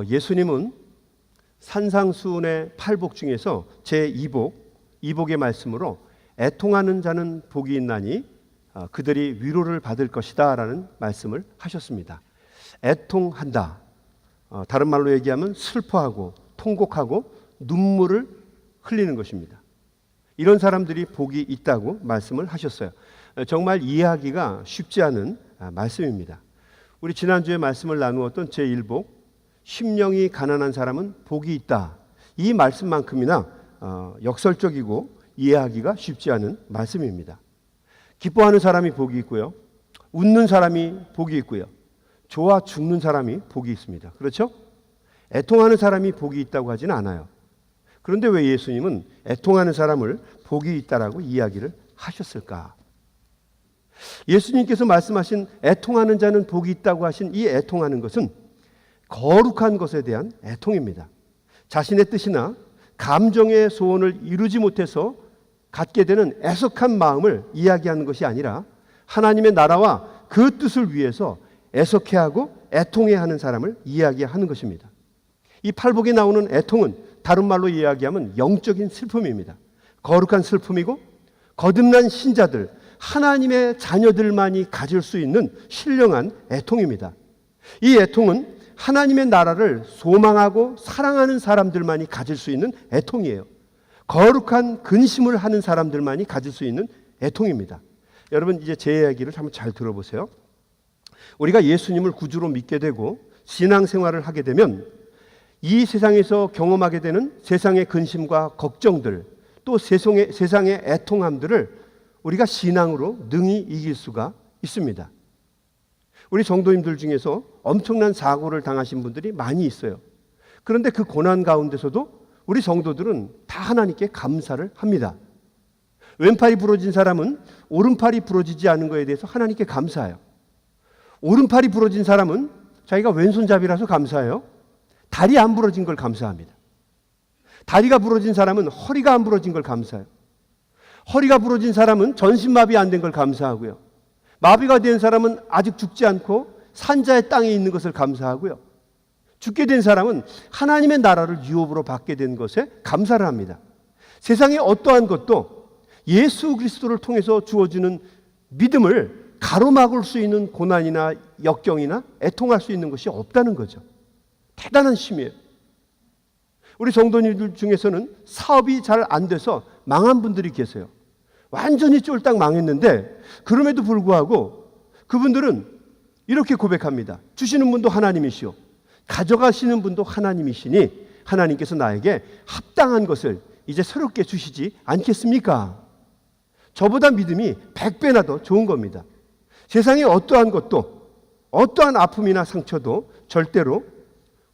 예수님은 산상수훈의 8복 중에서 제2복, 이복의 말씀으로 애통하는 자는 복이 있나니 그들이 위로를 받을 것이다 라는 말씀을 하셨습니다. 애통한다, 다른 말로 얘기하면 슬퍼하고 통곡하고 눈물을 흘리는 것입니다. 이런 사람들이 복이 있다고 말씀을 하셨어요. 정말 이해하기가 쉽지 않은 말씀입니다. 우리 지난주에 말씀을 나누었던 제1복, 심령이 가난한 사람은 복이 있다, 이 말씀만큼이나 역설적이고 이해하기가 쉽지 않은 말씀입니다. 기뻐하는 사람이 복이 있고요, 웃는 사람이 복이 있고요, 좋아 죽는 사람이 복이 있습니다. 그렇죠? 애통하는 사람이 복이 있다고 하지는 않아요. 그런데 왜 예수님은 애통하는 사람을 복이 있다라고 이야기를 하셨을까? 예수님께서 말씀하신 애통하는 자는 복이 있다고 하신 이 애통하는 것은 거룩한 것에 대한 애통입니다. 자신의 뜻이나 감정의 소원을 이루지 못해서 갖게 되는 애석한 마음을 이야기하는 것이 아니라 하나님의 나라와 그 뜻을 위해서 애석해하고 애통해하는 사람을 이야기하는 것입니다. 이 팔복에 나오는 애통은 다른 말로 이야기하면 영적인 슬픔입니다. 거룩한 슬픔이고 거듭난 신자들, 하나님의 자녀들만이 가질 수 있는 신령한 애통입니다. 이 애통은 하나님의 나라를 소망하고 사랑하는 사람들만이 가질 수 있는 애통이에요. 거룩한 근심을 하는 사람들만이 가질 수 있는 애통입니다. 여러분, 이제 제 이야기를 한번 잘 들어보세요. 우리가 예수님을 구주로 믿게 되고 신앙생활을 하게 되면 이 세상에서 경험하게 되는 세상의 근심과 걱정들, 또 세상의 애통함들을 우리가 신앙으로 능히 이길 수가 있습니다. 우리 성도님들 중에서 엄청난 사고를 당하신 분들이 많이 있어요. 그런데 그 고난 가운데서도 우리 성도들은 다 하나님께 감사를 합니다. 왼팔이 부러진 사람은 오른팔이 부러지지 않은 것에 대해서 하나님께 감사해요. 오른팔이 부러진 사람은 자기가 왼손잡이라서 감사해요. 다리 안 부러진 걸 감사합니다. 다리가 부러진 사람은 허리가 안 부러진 걸 감사해요. 허리가 부러진 사람은 전신마비 안 된 걸 감사하고요. 마비가 된 사람은 아직 죽지 않고 산자의 땅에 있는 것을 감사하고요. 죽게 된 사람은 하나님의 나라를 유업으로 받게 된 것에 감사를 합니다. 세상의 어떠한 것도 예수 그리스도를 통해서 주어지는 믿음을 가로막을 수 있는 고난이나 역경이나 애통할 수 있는 것이 없다는 거죠. 대단한 힘이에요. 우리 성도님들 중에서는 사업이 잘 안 돼서 망한 분들이 계세요. 완전히 쫄딱 망했는데 그럼에도 불구하고 그분들은 이렇게 고백합니다. 주시는 분도 하나님이시오, 가져가시는 분도 하나님이시니 하나님께서 나에게 합당한 것을 이제 새롭게 주시지 않겠습니까? 저보다 믿음이 100배나 더 좋은 겁니다. 세상에 어떠한 것도, 어떠한 아픔이나 상처도 절대로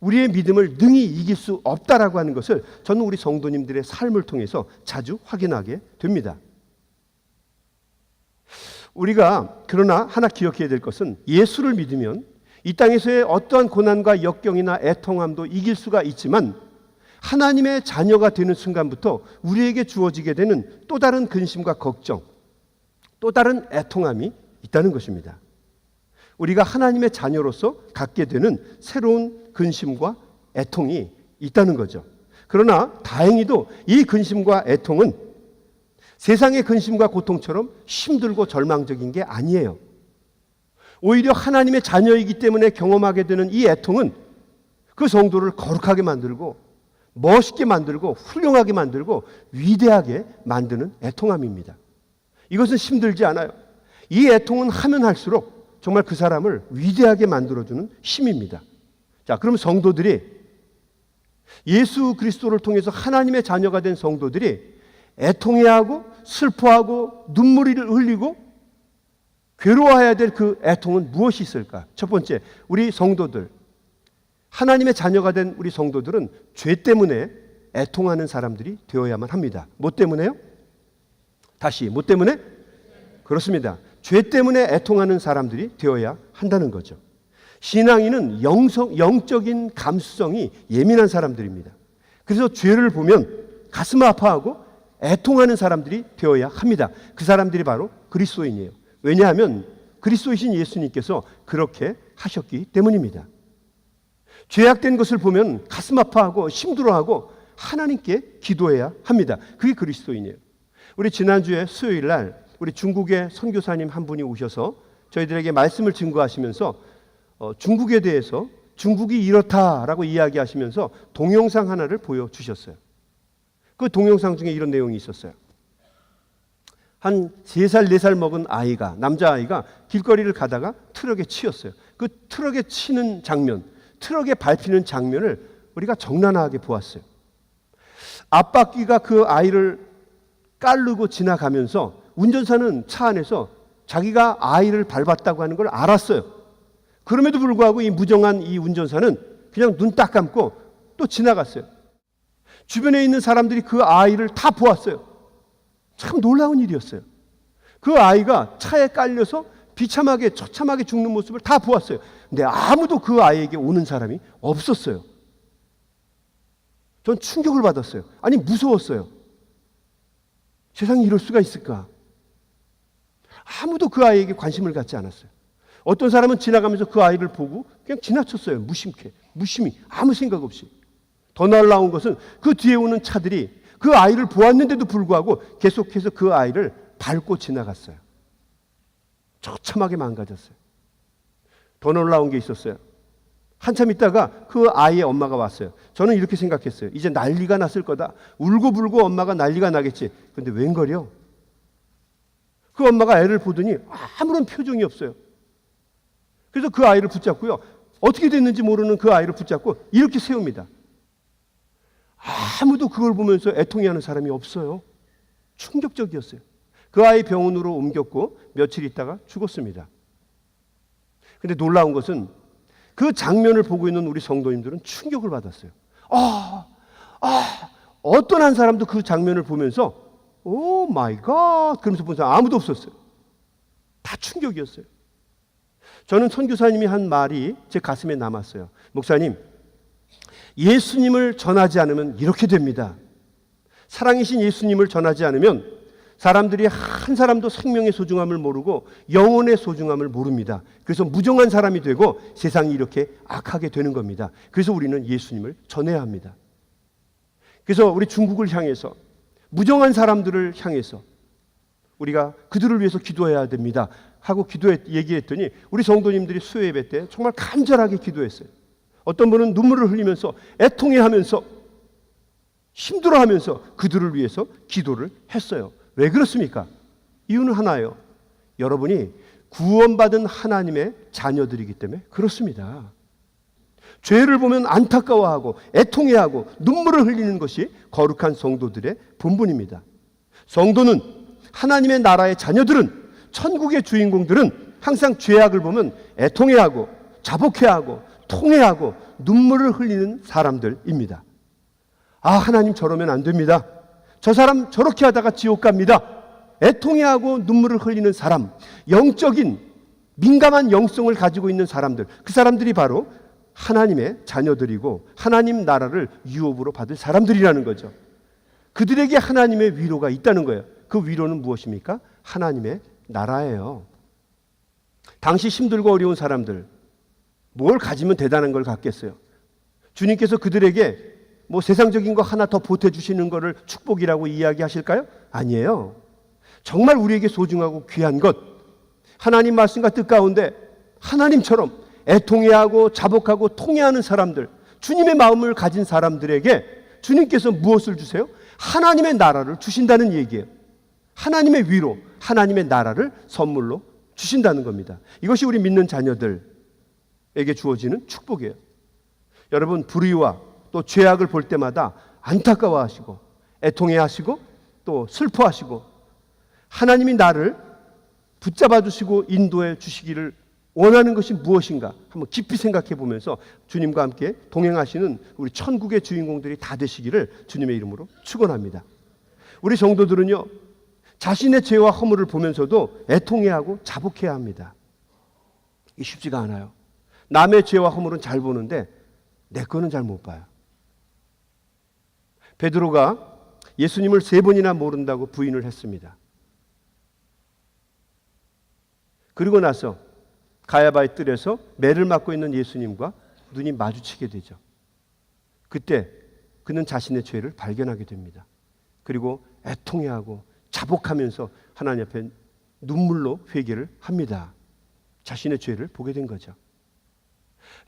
우리의 믿음을 능히 이길 수 없다라고 하는 것을 저는 우리 성도님들의 삶을 통해서 자주 확인하게 됩니다. 우리가 그러나 하나 기억해야 될 것은 예수를 믿으면 이 땅에서의 어떠한 고난과 역경이나 애통함도 이길 수가 있지만 하나님의 자녀가 되는 순간부터 우리에게 주어지게 되는 또 다른 근심과 걱정, 또 다른 애통함이 있다는 것입니다. 우리가 하나님의 자녀로서 갖게 되는 새로운 근심과 애통이 있다는 거죠. 그러나 다행히도 이 근심과 애통은 세상의 근심과 고통처럼 힘들고 절망적인 게 아니에요. 오히려 하나님의 자녀이기 때문에 경험하게 되는 이 애통은 그 성도를 거룩하게 만들고 멋있게 만들고 훌륭하게 만들고 위대하게 만드는 애통함입니다. 이것은 힘들지 않아요. 이 애통은 하면 할수록 정말 그 사람을 위대하게 만들어주는 힘입니다. 자, 그럼 성도들이, 예수 그리스도를 통해서 하나님의 자녀가 된 성도들이 애통해하고 슬퍼하고 눈물을 흘리고 괴로워해야 될 그 애통은 무엇이 있을까? 첫 번째, 우리 성도들, 하나님의 자녀가 된 우리 성도들은 죄 때문에 애통하는 사람들이 되어야만 합니다. 뭐 때문에요? 다시, 뭐 때문에? 그렇습니다. 죄 때문에 애통하는 사람들이 되어야 한다는 거죠. 신앙인은 영적인 감수성이 예민한 사람들입니다. 그래서 죄를 보면 가슴 아파하고 애통하는 사람들이 되어야 합니다. 그 사람들이 바로 그리스도인이에요. 왜냐하면 그리스도이신 예수님께서 그렇게 하셨기 때문입니다. 죄악된 것을 보면 가슴 아파하고 힘들어하고 하나님께 기도해야 합니다. 그게 그리스도인이에요. 우리 지난주에 수요일 날 우리 중국의 선교사님 한 분이 오셔서 저희들에게 말씀을 증거하시면서 중국에 대해서 중국이 이렇다라고 이야기하시면서 동영상 하나를 보여주셨어요. 그 동영상 중에 이런 내용이 있었어요. 한 3살, 4살 먹은 아이가, 남자아이가 길거리를 가다가 트럭에 치였어요. 그 트럭에 치는 장면, 트럭에 밟히는 장면을 우리가 적나라하게 보았어요. 앞바퀴가 그 아이를 깔르고 지나가면서 운전사는 차 안에서 자기가 아이를 밟았다고 하는 걸 알았어요. 그럼에도 불구하고 이 무정한 이 운전사는 그냥 눈 딱 감고 또 지나갔어요. 주변에 있는 사람들이 그 아이를 다 보았어요. 참 놀라운 일이었어요. 그 아이가 차에 깔려서 비참하게 처참하게 죽는 모습을 다 보았어요. 근데 아무도 그 아이에게 오는 사람이 없었어요. 전 충격을 받았어요. 아니 무서웠어요. 세상에 이럴 수가 있을까? 아무도 그 아이에게 관심을 갖지 않았어요. 어떤 사람은 지나가면서 그 아이를 보고 그냥 지나쳤어요. 무심히 아무 생각 없이. 더 놀라운 것은 그 뒤에 오는 차들이 그 아이를 보았는데도 불구하고 계속해서 그 아이를 밟고 지나갔어요. 처참하게 망가졌어요. 더 놀라운 게 있었어요. 한참 있다가 그 아이의 엄마가 왔어요. 저는 이렇게 생각했어요. 이제 난리가 났을 거다. 울고불고 엄마가 난리가 나겠지. 근데 웬걸요? 그 엄마가 애를 보더니 아무런 표정이 없어요. 그래서 그 아이를 붙잡고요. 어떻게 됐는지 모르는 그 아이를 붙잡고 이렇게 세웁니다. 아무도 그걸 보면서 애통해하는 사람이 없어요. 충격적이었어요. 그 아이 병원으로 옮겼고 며칠 있다가 죽었습니다. 근데 놀라운 것은 그 장면을 보고 있는 우리 성도님들은 충격을 받았어요. 어떤 한 사람도 그 장면을 보면서 오 마이 갓 그러면서 본 사람 아무도 없었어요. 다 충격이었어요. 저는 선교사님이 한 말이 제 가슴에 남았어요. 목사님, 예수님을 전하지 않으면 이렇게 됩니다. 사랑이신 예수님을 전하지 않으면 사람들이 한 사람도 생명의 소중함을 모르고 영혼의 소중함을 모릅니다. 그래서 무정한 사람이 되고 세상이 이렇게 악하게 되는 겁니다. 그래서 우리는 예수님을 전해야 합니다. 그래서 우리 중국을 향해서 무정한 사람들을 향해서 우리가 그들을 위해서 기도해야 됩니다 하고 얘기했더니 우리 성도님들이 수요 예배 때 정말 간절하게 기도했어요. 어떤 분은 눈물을 흘리면서 애통해하면서 힘들어하면서 그들을 위해서 기도를 했어요. 왜 그렇습니까? 이유는 하나예요. 여러분이 구원받은 하나님의 자녀들이기 때문에 그렇습니다. 죄를 보면 안타까워하고 애통해하고 눈물을 흘리는 것이 거룩한 성도들의 본분입니다. 성도는 하나님의 나라의 자녀들은 천국의 주인공들은 항상 죄악을 보면 애통해하고 자복해하고 통회하고 눈물을 흘리는 사람들입니다. 하나님 저러면 안 됩니다. 저 사람 저렇게 하다가 지옥 갑니다. 애통해하고 눈물을 흘리는 사람, 영적인 민감한 영성을 가지고 있는 사람들, 그 사람들이 바로 하나님의 자녀들이고 하나님 나라를 유업으로 받을 사람들이라는 거죠. 그들에게 하나님의 위로가 있다는 거예요. 그 위로는 무엇입니까? 하나님의 나라예요. 당시 힘들고 어려운 사람들, 뭘 가지면 대단한 걸 갖겠어요? 주님께서 그들에게 뭐 세상적인 거 하나 더 보태주시는 거를 축복이라고 이야기하실까요? 아니에요. 정말 우리에게 소중하고 귀한 것, 하나님 말씀과 뜻 가운데 하나님처럼 애통해하고 자복하고 통회하는 사람들, 주님의 마음을 가진 사람들에게 주님께서 무엇을 주세요? 하나님의 나라를 주신다는 얘기예요. 하나님의 위로, 하나님의 나라를 선물로 주신다는 겁니다. 이것이 우리 믿는 자녀들에게 주어지는 축복이에요. 여러분, 불의와 또 죄악을 볼 때마다 안타까워하시고 애통해하시고 또 슬퍼하시고 하나님이 나를 붙잡아 주시고 인도해 주시기를 원하는 것이 무엇인가 한번 깊이 생각해 보면서 주님과 함께 동행하시는 우리 천국의 주인공들이 다 되시기를 주님의 이름으로 축원합니다. 우리 성도들은요, 자신의 죄와 허물을 보면서도 애통해하고 자복해야 합니다. 이게 쉽지가 않아요. 남의 죄와 허물은 잘 보는데 내 거는 잘 못 봐요. 베드로가 예수님을 3번이나 모른다고 부인을 했습니다. 그리고 나서 가야바의 뜰에서 매를 맞고 있는 예수님과 눈이 마주치게 되죠. 그때 그는 자신의 죄를 발견하게 됩니다. 그리고 애통해하고 자복하면서 하나님 앞에 눈물로 회개를 합니다. 자신의 죄를 보게 된 거죠.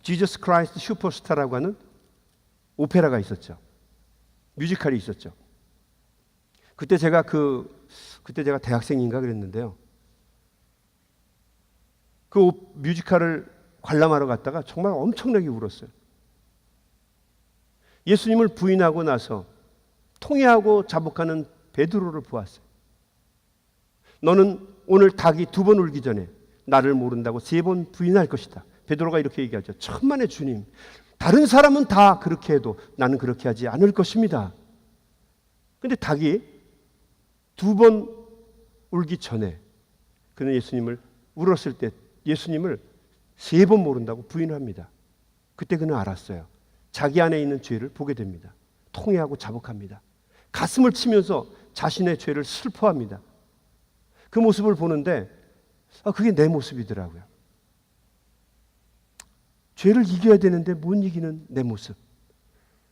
지저스 크라이스트 슈퍼스타라고 하는 오페라가 있었죠. 뮤지컬이 있었죠. 그때 제가 대학생인가 그랬는데요. 그 뮤지컬을 관람하러 갔다가 정말 엄청나게 울었어요. 예수님을 부인하고 나서 통회하고 자복하는 베드로를 보았어요. 너는 오늘 닭이 2번 울기 전에 나를 모른다고 3번 부인할 것이다. 베드로가 이렇게 얘기하죠. 천만의 주님, 다른 사람은 다 그렇게 해도 나는 그렇게 하지 않을 것입니다. 근데 닭이 2번 울기 전에 그는 예수님을 울었을 때 예수님을 3번 모른다고 부인합니다. 그때 그는 알았어요. 자기 안에 있는 죄를 보게 됩니다. 통회하고 자복합니다. 가슴을 치면서 자신의 죄를 슬퍼합니다. 그 모습을 보는데 그게 내 모습이더라고요. 죄를 이겨야 되는데 못 이기는 내 모습.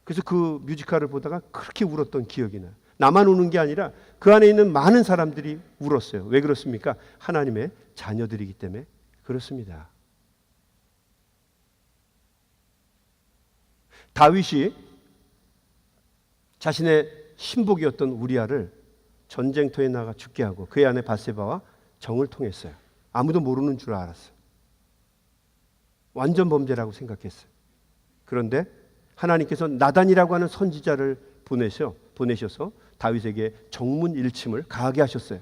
그래서 그 뮤지컬을 보다가 그렇게 울었던 기억이 나요. 나만 우는 게 아니라 그 안에 있는 많은 사람들이 울었어요. 왜 그렇습니까? 하나님의 자녀들이기 때문에 그렇습니다. 다윗이 자신의 신복이었던 우리아를 전쟁터에 나가 죽게 하고 그의 아내 바세바와 정을 통했어요. 아무도 모르는 줄 알았어요. 완전 범죄라고 생각했어요. 그런데 하나님께서 나단이라고 하는 선지자를 보내셔서 다윗에게 정문일침을 가하게 하셨어요.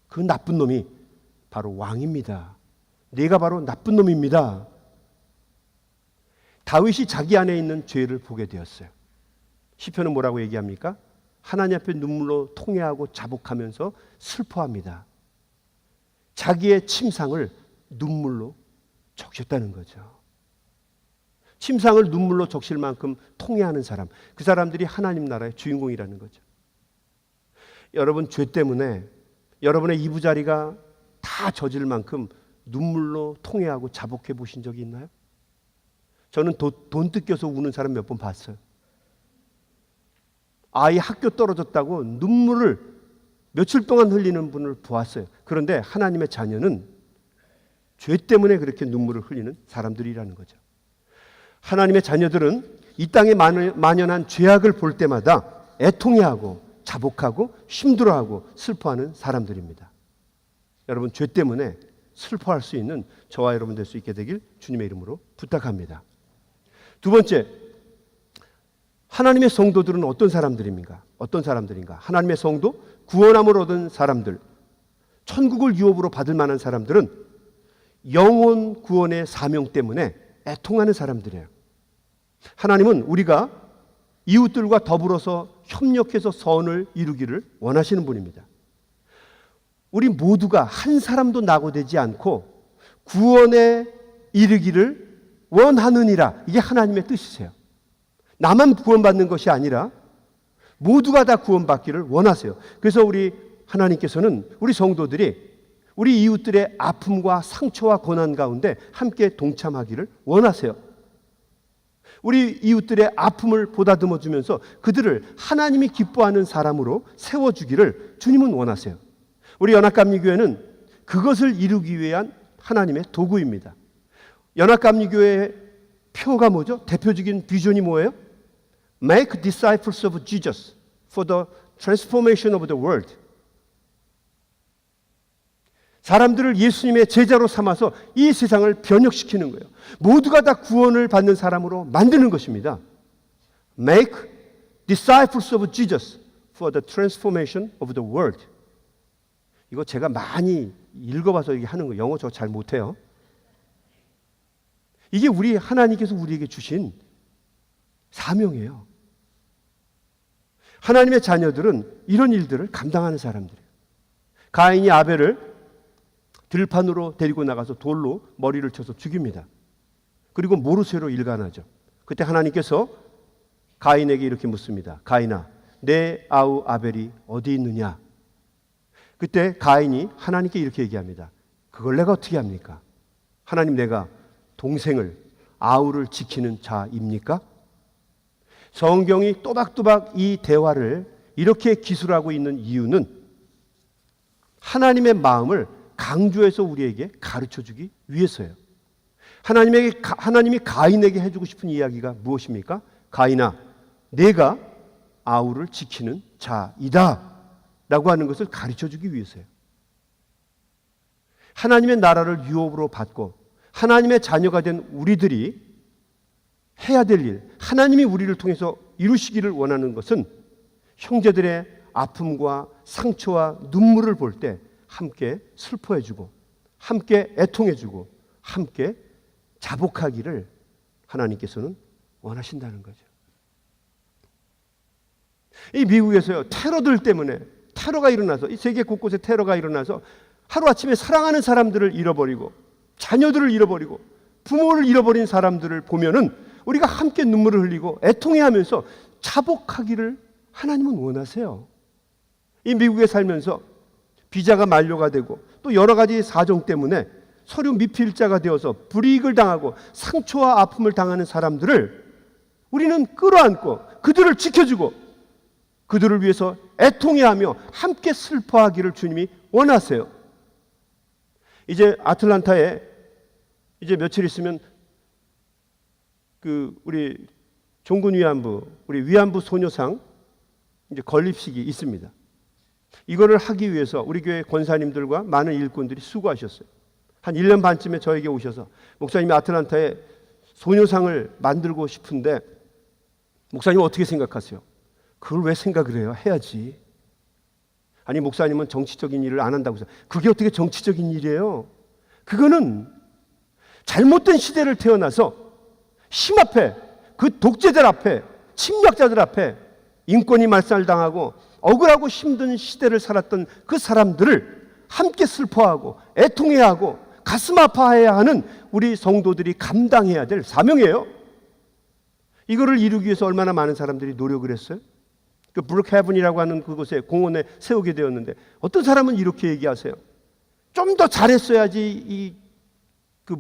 그 나쁜 놈이 바로 왕입니다. 내가 바로 나쁜 놈입니다. 다윗이 자기 안에 있는 죄를 보게 되었어요. 시편은 뭐라고 얘기합니까? 하나님 앞에 눈물로 통회하고 자복하면서 슬퍼합니다. 자기의 침상을 눈물로 적셨다는 거죠. 침상을 눈물로 적실 만큼 통회하는 사람, 그 사람들이 하나님 나라의 주인공이라는 거죠. 여러분, 죄 때문에 여러분의 이부자리가 다 젖을 만큼 눈물로 통회하고 자복해 보신 적이 있나요? 저는 돈 뜯겨서 우는 사람 몇 번 봤어요. 아이 학교 떨어졌다고 눈물을 며칠 동안 흘리는 분을 보았어요. 그런데 하나님의 자녀는 죄 때문에 그렇게 눈물을 흘리는 사람들이라는 거죠. 하나님의 자녀들은 이 땅에 만연한 죄악을 볼 때마다 애통해하고 자복하고 힘들어하고 슬퍼하는 사람들입니다. 여러분, 죄 때문에 슬퍼할 수 있는 저와 여러분 될 수 있게 되길 주님의 이름으로 부탁합니다. 두 번째, 하나님의 성도들은 어떤 사람들인가? 하나님의 성도, 구원함을 얻은 사람들, 천국을 유업으로 받을 만한 사람들은 영혼 구원의 사명 때문에 애통하는 사람들이에요. 하나님은 우리가 이웃들과 더불어서 협력해서 선을 이루기를 원하시는 분입니다. 우리 모두가 한 사람도 낙오되지 않고 구원에 이르기를 원하느니라. 이게 하나님의 뜻이세요. 나만 구원받는 것이 아니라 모두가 다 구원받기를 원하세요. 그래서 우리 하나님께서는 우리 성도들이 우리 이웃들의 아픔과 상처와 고난 가운데 함께 동참하기를 원하세요. 우리 이웃들의 아픔을 보다듬어 주면서 그들을 하나님이 기뻐하는 사람으로 세워주기를 주님은 원하세요. 우리 연합감리교회는 그것을 이루기 위한 하나님의 도구입니다. 연합감리교회의 표가 뭐죠? 대표적인 비전이 뭐예요? Make disciples of Jesus for the transformation of the world. 사람들을 예수님의 제자로 삼아서 이 세상을 변혁시키는 거예요. 모두가 다 구원을 받는 사람으로 만드는 것입니다. Make disciples of Jesus for the transformation of the world. 이거 제가 많이 읽어봐서 하는 거예요. 영어 저 잘 못해요. 이게 우리 하나님께서 우리에게 주신 사명이에요. 하나님의 자녀들은 이런 일들을 감당하는 사람들이에요. 가인이 아벨을 들판으로 데리고 나가서 돌로 머리를 쳐서 죽입니다. 그리고 모르쇠로 일관하죠. 그때 하나님께서 가인에게 이렇게 묻습니다. 가인아, 내 아우 아벨이 어디 있느냐? 그때 가인이 하나님께 이렇게 얘기합니다. 그걸 내가 어떻게 합니까? 하나님, 내가 동생을, 아우를 지키는 자입니까? 성경이 또박또박 이 대화를 이렇게 기술하고 있는 이유는 하나님의 마음을 강조해서 우리에게 가르쳐주기 위해서예요. 하나님이 가인에게 해주고 싶은 이야기가 무엇입니까? 가인아, 내가 아우를 지키는 자이다 라고 하는 것을 가르쳐주기 위해서예요. 하나님의 나라를 유업으로 받고 하나님의 자녀가 된 우리들이 해야 될 일, 하나님이 우리를 통해서 이루시기를 원하는 것은 형제들의 아픔과 상처와 눈물을 볼 때 함께 슬퍼해주고 함께 애통해주고 함께 자복하기를 하나님께서는 원하신다는 거죠. 이 미국에서요, 테러들 때문에 테러가 일어나서, 이 세계 곳곳에 테러가 일어나서 하루아침에 사랑하는 사람들을 잃어버리고 자녀들을 잃어버리고 부모를 잃어버린 사람들을 보면은 우리가 함께 눈물을 흘리고 애통해하면서 자복하기를 하나님은 원하세요. 이 미국에 살면서 비자가 만료가 되고 또 여러 가지 사정 때문에 서류 미필자가 되어서 불이익을 당하고 상처와 아픔을 당하는 사람들을 우리는 끌어안고 그들을 지켜주고 그들을 위해서 애통해하며 함께 슬퍼하기를 주님이 원하세요. 이제 아틀란타에 이제 며칠 있으면 우리 종군 위안부, 우리 위안부 소녀상 이제 건립식이 있습니다. 이거를 하기 위해서 우리 교회 권사님들과 많은 일꾼들이 수고하셨어요. 한 1년 반쯤에 저에게 오셔서 목사님이 아틀란타에 소녀상을 만들고 싶은데 목사님 어떻게 생각하세요? 그걸 왜 생각을 해요? 해야지. 아니, 목사님은 정치적인 일을 안 한다고 해서 그게 어떻게 정치적인 일이에요? 그거는 잘못된 시대를 태어나서 힘 앞에, 그 독재들 앞에, 침략자들 앞에 인권이 말살당하고 억울하고 힘든 시대를 살았던 그 사람들을 함께 슬퍼하고 애통해야 하고 가슴 아파해야 하는 우리 성도들이 감당해야 될 사명이에요. 이거를 이루기 위해서 얼마나 많은 사람들이 노력을 했어요? 그 브룩헤븐이라고 하는 그곳에 공원에 세우게 되었는데 어떤 사람은 이렇게 얘기하세요. 좀 더 잘했어야지 그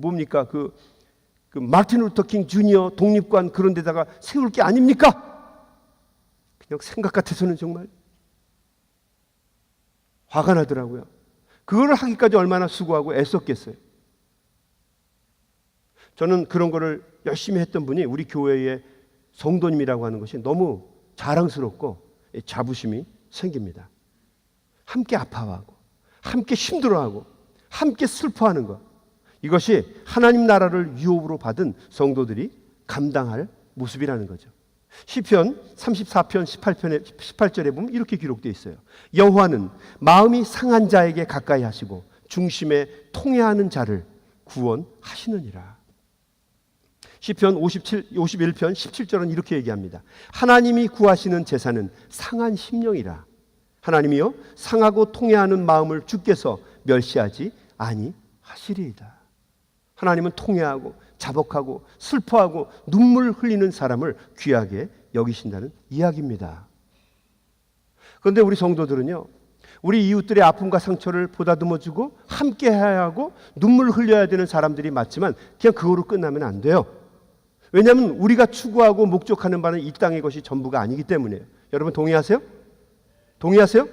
마틴 루터 킹 주니어 독립관 그런 데다가 세울 게 아닙니까? 그냥 생각 같아서는 정말 화가 나더라고요. 그거를 하기까지 얼마나 수고하고 애썼겠어요. 저는 그런 거를 열심히 했던 분이 우리 교회의 성도님이라고 하는 것이 너무 자랑스럽고 자부심이 생깁니다. 함께 아파하고 함께 힘들어하고 함께 슬퍼하는 것, 이것이 하나님 나라를 유업으로 받은 성도들이 감당할 모습이라는 거죠. 시편 34편 18절에 보면 이렇게 기록되어 있어요. 여호와는 마음이 상한 자에게 가까이 하시고 중심에 통회하는 자를 구원하시느니라. 시편 51편 17절은 이렇게 얘기합니다. 하나님이 구하시는 제사는 상한 심령이라. 하나님이여 상하고 통회하는 마음을 주께서 멸시하지 아니하시리이다. 하나님은 통회하고 자복하고 슬퍼하고 눈물 흘리는 사람을 귀하게 여기신다는 이야기입니다. 그런데 우리 성도들은요, 우리 이웃들의 아픔과 상처를 보다듬어주고 함께 해야 하고 눈물 흘려야 되는 사람들이 맞지만 그냥 그거로 끝나면 안 돼요. 왜냐하면 우리가 추구하고 목적하는 바는 이 땅의 것이 전부가 아니기 때문이에요. 여러분 동의하세요? 동의하세요?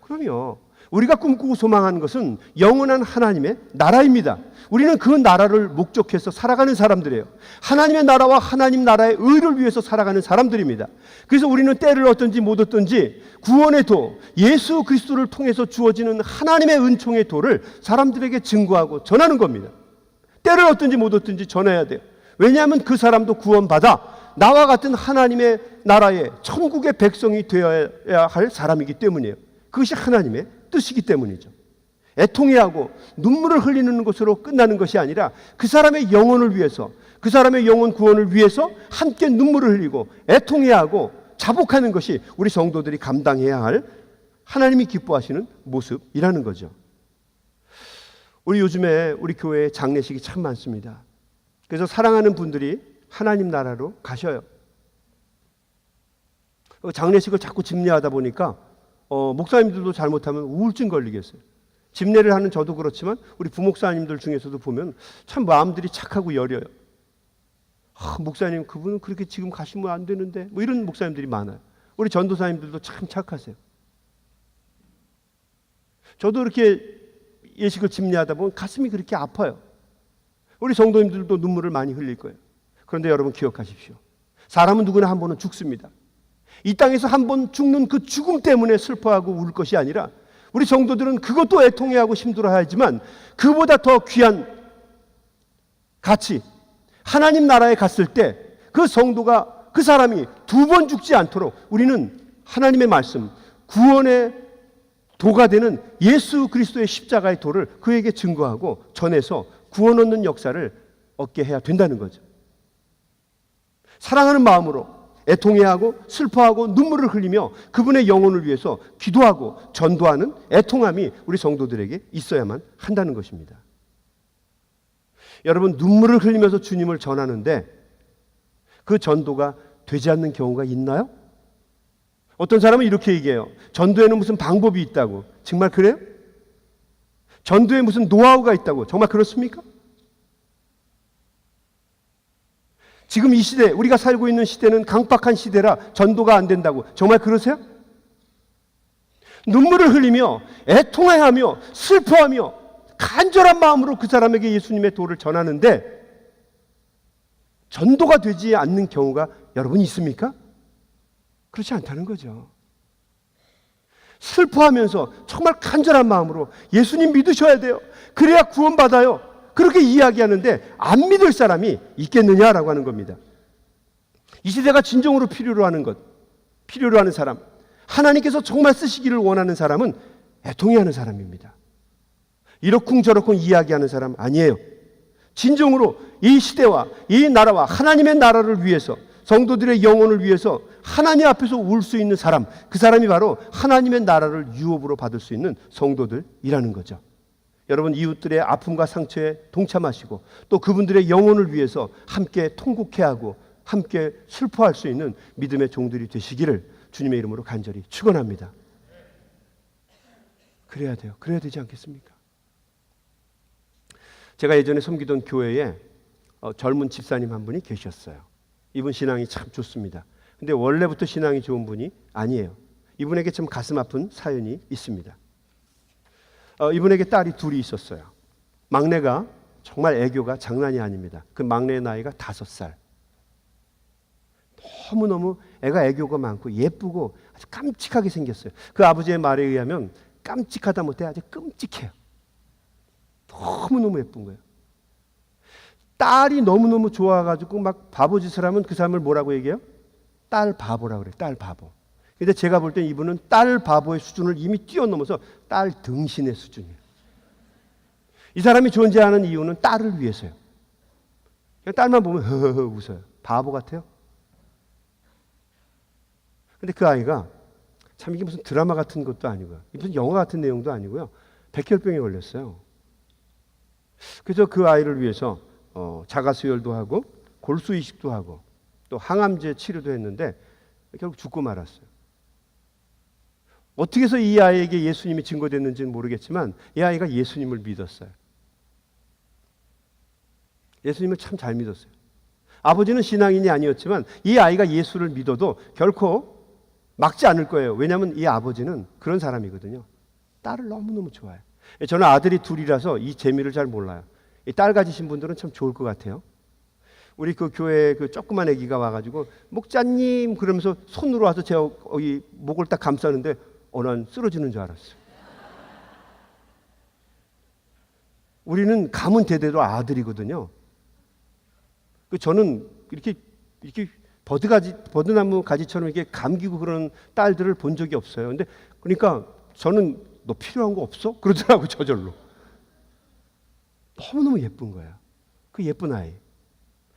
그럼요. 우리가 꿈꾸고 소망하는 것은 영원한 하나님의 나라입니다. 우리는 그 나라를 목적해서 살아가는 사람들이에요. 하나님의 나라와 하나님 나라의 의를 위해서 살아가는 사람들입니다. 그래서 우리는 때를 얻든지 못 얻든지 구원의 도, 예수 그리스도를 통해서 주어지는 하나님의 은총의 도를 사람들에게 증거하고 전하는 겁니다. 때를 얻든지 못 얻든지 전해야 돼요. 왜냐하면 그 사람도 구원받아 나와 같은 하나님의 나라의 천국의 백성이 되어야 할 사람이기 때문이에요. 그것이 하나님의 뜻이기 때문이죠. 애통해하고 눈물을 흘리는 것으로 끝나는 것이 아니라 그 사람의 영혼을 위해서, 그 사람의 영혼 구원을 위해서 함께 눈물을 흘리고 애통해하고 자복하는 것이 우리 성도들이 감당해야 할 하나님이 기뻐하시는 모습이라는 거죠. 우리 요즘에 우리 교회에 장례식이 참 많습니다. 그래서 사랑하는 분들이 하나님 나라로 가셔요. 장례식을 자꾸 집례하다 보니까 목사님들도 잘못하면 우울증 걸리겠어요. 집례를 하는 저도 그렇지만 우리 부목사님들 중에서도 보면 참 마음들이 착하고 여려요. 목사님 그분은 그렇게 지금 가시면 안 되는데 뭐 이런 목사님들이 많아요. 우리 전도사님들도 참 착하세요. 저도 이렇게 예식을 집례하다 보면 가슴이 그렇게 아파요. 우리 성도님들도 눈물을 많이 흘릴 거예요. 그런데 여러분 기억하십시오. 사람은 누구나 한 번은 죽습니다. 이 땅에서 한 번 죽는 그 죽음 때문에 슬퍼하고 울 것이 아니라 우리 성도들은 그것도 애통해하고 힘들어하지만 그보다 더 귀한 가치, 하나님 나라에 갔을 때 그 성도가 그 사람이 두 번 죽지 않도록 우리는 하나님의 말씀, 구원의 도가 되는 예수 그리스도의 십자가의 도를 그에게 증거하고 전해서 구원 얻는 역사를 얻게 해야 된다는 거죠. 사랑하는 마음으로 애통해하고 슬퍼하고 눈물을 흘리며 그분의 영혼을 위해서 기도하고 전도하는 애통함이 우리 성도들에게 있어야만 한다는 것입니다. 여러분, 눈물을 흘리면서 주님을 전하는데 그 전도가 되지 않는 경우가 있나요? 어떤 사람은 이렇게 얘기해요. 전도에는 무슨 방법이 있다고. 정말 그래요? 전도에 무슨 노하우가 있다고. 정말 그렇습니까? 지금 이 시대, 우리가 살고 있는 시대는 강박한 시대라 전도가 안 된다고. 정말 그러세요? 눈물을 흘리며 애통해하며 슬퍼하며 간절한 마음으로 그 사람에게 예수님의 도를 전하는데 전도가 되지 않는 경우가 여러분 있습니까? 그렇지 않다는 거죠. 슬퍼하면서 정말 간절한 마음으로 예수님 믿으셔야 돼요. 그래야 구원받아요. 그렇게 이야기하는데 안 믿을 사람이 있겠느냐라고 하는 겁니다. 이 시대가 진정으로 필요로 하는 것, 필요로 하는 사람, 하나님께서 정말 쓰시기를 원하는 사람은 애통해하는 사람입니다. 이러쿵저러쿵 이야기하는 사람 아니에요. 진정으로 이 시대와 이 나라와 하나님의 나라를 위해서 성도들의 영혼을 위해서 하나님 앞에서 울 수 있는 사람, 그 사람이 바로 하나님의 나라를 유업으로 받을 수 있는 성도들이라는 거죠. 여러분, 이웃들의 아픔과 상처에 동참하시고 또 그분들의 영혼을 위해서 함께 통곡해하고 함께 슬퍼할 수 있는 믿음의 종들이 되시기를 주님의 이름으로 간절히 축원합니다. 그래야 돼요. 그래야 되지 않겠습니까? 제가 예전에 섬기던 교회에 젊은 집사님 한 분이 계셨어요. 이분 신앙이 참 좋습니다. 근데 원래부터 신앙이 좋은 분이 아니에요. 이분에게 참 가슴 아픈 사연이 있습니다. 이분에게 딸이 둘이 있었어요. 막내가 정말 애교가 장난이 아닙니다. 그 막내의 나이가 5살. 너무너무 애가 애교가 많고 예쁘고 아주 깜찍하게 생겼어요. 그 아버지의 말에 의하면 깜찍하다 못해 아주 끔찍해요. 너무너무 예쁜 거예요. 딸이 너무너무 좋아가지고 막 바보짓을 하면 그 사람을 뭐라고 얘기해요? 딸 바보라고 그래요. 딸 바보. 근데 제가 볼 땐 이분은 딸 바보의 수준을 이미 뛰어넘어서 딸 등신의 수준이에요. 이 사람이 존재하는 이유는 딸을 위해서요. 그냥 딸만 보면 허허허 웃어요. 바보 같아요. 근데 그 아이가 참 이게 무슨 드라마 같은 것도 아니고요. 무슨 영화 같은 내용도 아니고요. 백혈병에 걸렸어요. 그래서 그 아이를 위해서 자가수혈도 하고 골수 이식도 하고 또 항암제 치료도 했는데 결국 죽고 말았어요. 어떻게 해서 이 아이에게 예수님이 증거됐는지는 모르겠지만 이 아이가 예수님을 믿었어요. 예수님을 참 잘 믿었어요. 아버지는 신앙인이 아니었지만 이 아이가 예수를 믿어도 결코 막지 않을 거예요. 왜냐하면 이 아버지는 그런 사람이거든요. 딸을 너무너무 좋아해요. 저는 아들이 둘이라서 이 재미를 잘 몰라요. 이 딸 가지신 분들은 참 좋을 것 같아요. 우리 그 교회에 그 조그만 아기가 와가지고 목자님 그러면서 손으로 와서 제 목을 딱 감싸는데 난 쓰러지는 줄 알았어요. 우리는 가문 대대로 아들이거든요. 저는 이렇게 버드나무 가지처럼 이렇게 감기고 그런 딸들을 본 적이 없어요. 근데 그러니까 저는 너 필요한 거 없어? 그러더라고 저절로. 너무너무 예쁜 거야. 그 예쁜 아이.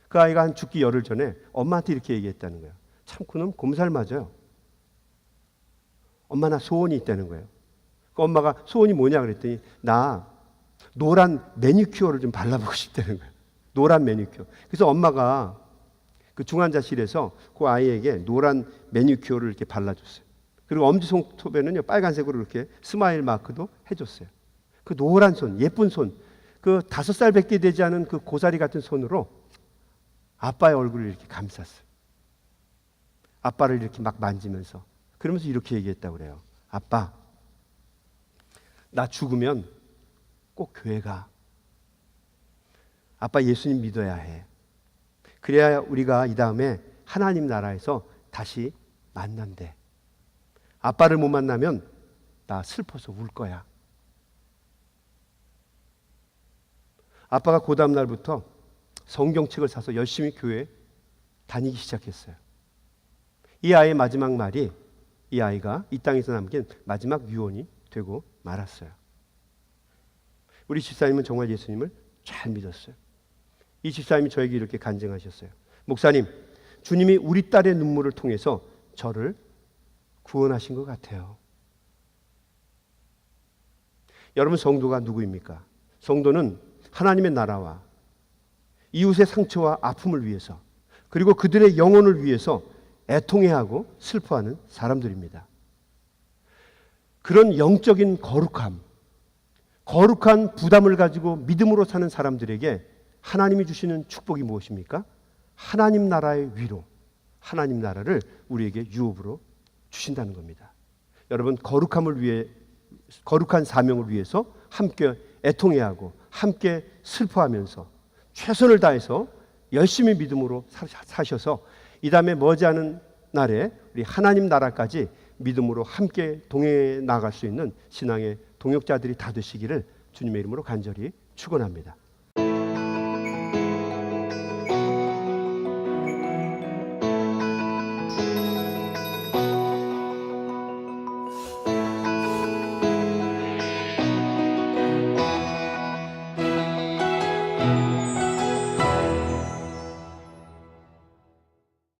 그 아이가 한 죽기 열흘 전에 엄마한테 이렇게 얘기했다는 거예요. 참 그놈 곰살 맞아요. 엄마 나 소원이 있다는 거예요. 그 엄마가 소원이 뭐냐 그랬더니 나 노란 매니큐어를 좀 발라보고 싶다는 거예요. 노란 매니큐어. 그래서 엄마가 그 중환자실에서 그 아이에게 노란 매니큐어를 이렇게 발라줬어요. 그리고 엄지손톱에는요 빨간색으로 이렇게 스마일 마크도 해줬어요. 그 노란 손, 예쁜 손, 그 5살밖에 되지 않은 그 고사리 같은 손으로 아빠의 얼굴을 이렇게 감쌌어요. 아빠를 이렇게 막 만지면서, 그러면서 이렇게 얘기했다고 그래요. 아빠, 나 죽으면 꼭 교회 가. 아빠 예수님 믿어야 해. 그래야 우리가 이 다음에 하나님 나라에서 다시 만난대. 아빠를 못 만나면 나 슬퍼서 울 거야. 아빠가 그 다음 날부터 성경책을 사서 열심히 교회에 다니기 시작했어요. 이 아이의 마지막 말이, 이 아이가 이 땅에서 남긴 마지막 유언이 되고 말았어요. 우리 집사님은 정말 예수님을 잘 믿었어요. 이 집사님이 저에게 이렇게 간증하셨어요. 목사님, 주님이 우리 딸의 눈물을 통해서 저를 구원하신 것 같아요. 여러분, 성도가 누구입니까? 성도는 하나님의 나라와 이웃의 상처와 아픔을 위해서, 그리고 그들의 영혼을 위해서 애통해하고 슬퍼하는 사람들입니다. 그런 영적인 거룩함, 거룩한 부담을 가지고 믿음으로 사는 사람들에게 하나님이 주시는 축복이 무엇입니까? 하나님 나라의 위로, 하나님 나라를 우리에게 유업으로 주신다는 겁니다. 여러분, 거룩함을 위해, 거룩한 사명을 위해서 함께 애통해하고 함께 슬퍼하면서 최선을 다해서 열심히 믿음으로 사셔서 이 다음에 머지않은 날에 우리 하나님 나라까지 믿음으로 함께 동행해 나갈 수 있는 신앙의 동역자들이 다 되시기를 주님의 이름으로 간절히 축원합니다.